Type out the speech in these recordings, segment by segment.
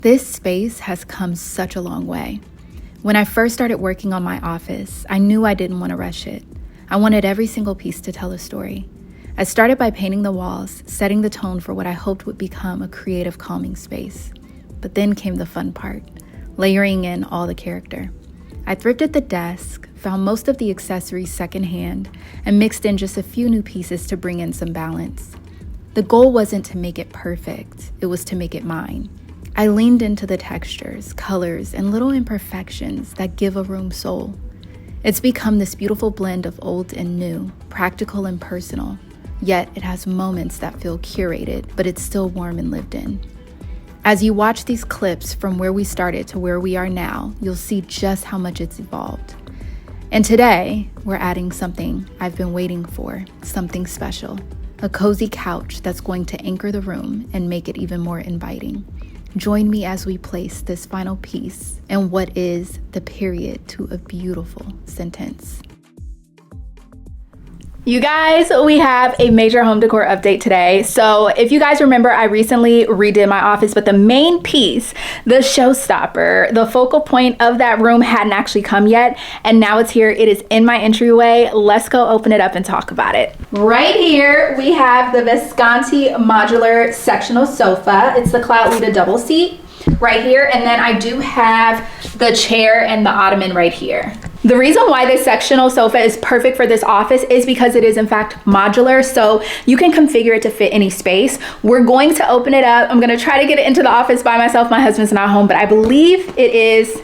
This space has come such a long way. When I first started working on my office, I knew I didn't want to rush it. I wanted every single piece to tell a story. I started by painting the walls, setting the tone for what I hoped would become a creative, calming space. But then came the fun part, layering in all the character. I thrifted the desk, found most of the accessories secondhand, and mixed in just a few new pieces to bring in some balance. The goal wasn't to make it perfect, it was to make it mine. I leaned into the textures, colors, and little imperfections that give a room soul. It's become this beautiful blend of old and new, practical and personal, yet it has moments that feel curated, but it's still warm and lived in. As you watch these clips from where we started to where we are now, you'll see just how much it's evolved. And today, we're adding something I've been waiting for, something special, a cozy couch that's going to anchor the room and make it even more inviting. Join me as we place this final piece and what is the period to a beautiful sentence. You guys, we have a major home decor update today. So if you guys remember, I recently redid my office, but the main piece, the showstopper, the focal point of that room hadn't actually come yet. And now it's here. It is in my entryway. Let's go open it up and talk about it. Right here, we have the Vesgantti Modular Sectional Sofa. It's the Cloud Lita double seat right here. And then I do have the chair and the ottoman right here. The reason why this sectional sofa is perfect for this office is because it is in fact modular, so you can configure it to fit any space. We're going to open it up. I'm gonna try to get it into the office by myself. My husband's not home, but I believe it is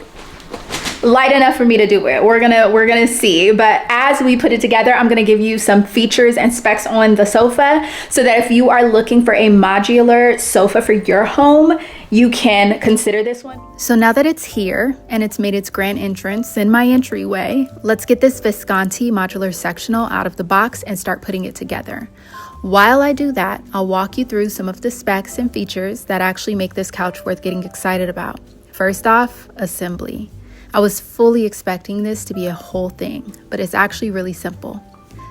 light enough for me to do it. We're gonna see, but as we put it together, I'm gonna give you some features and specs on the sofa so that if you are looking for a modular sofa for your home, you can consider this one. So now that it's here and it's made its grand entrance in my entryway, let's get this Vesgantti Modular Sectional out of the box and start putting it together. While I do that, I'll walk you through some of the specs and features that actually make this couch worth getting excited about. First off, assembly. I was fully expecting this to be a whole thing, but it's actually really simple.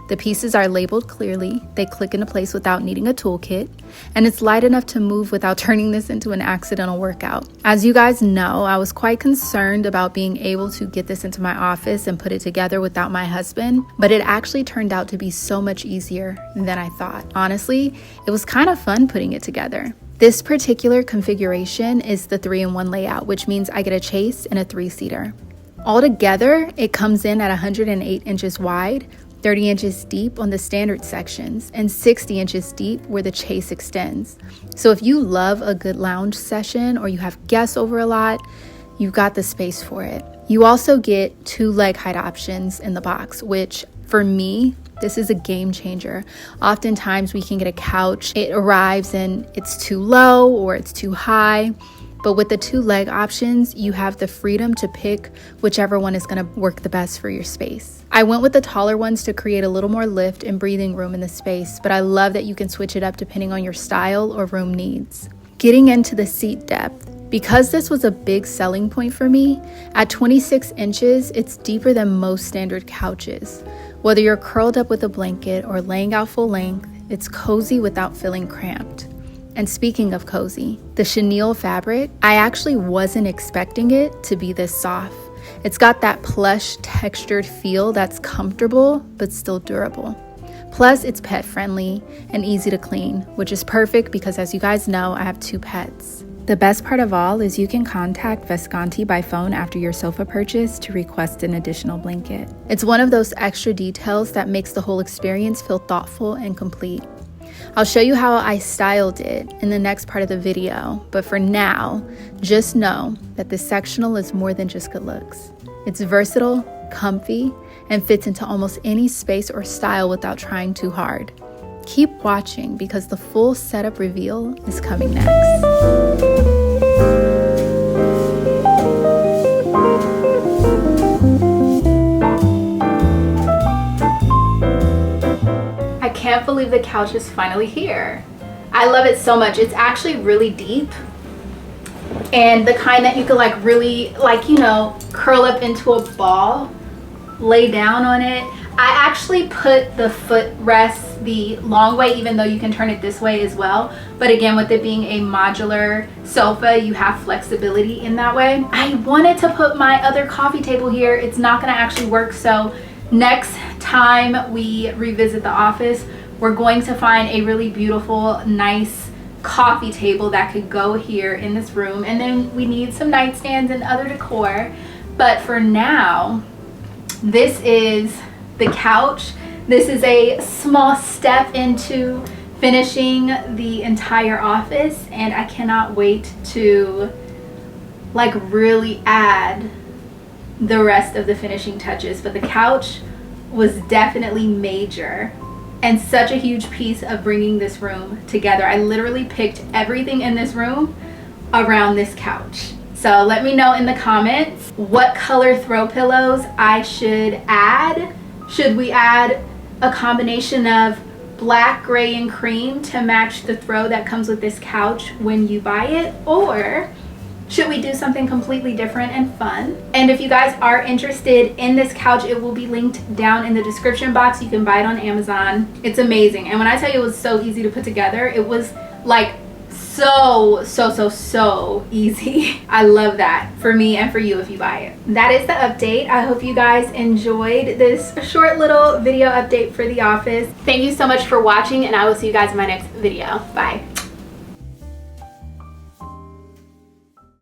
The pieces are labeled clearly, they click into place without needing a toolkit, and it's light enough to move without turning this into an accidental workout. As you guys know, I was quite concerned about being able to get this into my office and put it together without my husband, but it actually turned out to be so much easier than I thought. Honestly, it was kind of fun putting it together. This particular configuration is the 3-in-1 layout, which means I get a chase and a 3-seater. Altogether, it comes in at 108 inches wide, 30 inches deep on the standard sections, and 60 inches deep where the chase extends. So if you love a good lounge session or you have guests over a lot, you've got the space for it. You also get 2 leg height options in the box, which for me, this is a game changer. Oftentimes we can get a couch, it arrives and it's too low or it's too high. But with the 2 leg options, you have the freedom to pick whichever one is gonna work the best for your space. I went with the taller ones to create a little more lift and breathing room in the space, but I love that you can switch it up depending on your style or room needs. Getting into the seat depth. Because this was a big selling point for me, at 26 inches, it's deeper than most standard couches. Whether you're curled up with a blanket or laying out full length, it's cozy without feeling cramped. And speaking of cozy, the chenille fabric, I actually wasn't expecting it to be this soft. It's got that plush textured feel that's comfortable but still durable. Plus, it's pet friendly and easy to clean, which is perfect because as you guys know, I have 2 pets. The best part of all is you can contact Vesgantti by phone after your sofa purchase to request an additional blanket. It's one of those extra details that makes the whole experience feel thoughtful and complete. I'll show you how I styled it in the next part of the video, but for now, just know that this sectional is more than just good looks. It's versatile, comfy, and fits into almost any space or style without trying too hard. Keep watching because the full setup reveal is coming next. I can't believe the couch is finally here. I love it so much. It's actually really deep and the kind that you could really curl up into a ball, lay down on it. I actually put the footrest the long way, even though you can turn it this way as well. But again, with it being a modular sofa, you have flexibility in that way. I wanted to put my other coffee table here. It's not gonna actually work, so next time we revisit the office, we're going to find a really beautiful, nice coffee table that could go here in this room. And then we need some nightstands and other decor. But for now, this is the couch. This is a small step into finishing the entire office, and I cannot wait to like really add the rest of the finishing touches. But the couch was definitely major and such a huge piece of bringing this room together. I literally picked everything in this room around this couch. So let me know in the comments what color throw pillows I should add. Should we add a combination of black, gray, and cream to match the throw that comes with this couch when you buy it? Or should we do something completely different and fun? And if you guys are interested in this couch, it will be linked down in the description box. You can buy it on Amazon. It's amazing. And when I tell you it was so easy to put together, it was like so easy. I love that for me and for you if you buy it. That is the update. I hope you guys enjoyed this short little video update for the office. Thank you so much for watching, and I will see you guys in my next video. Bye.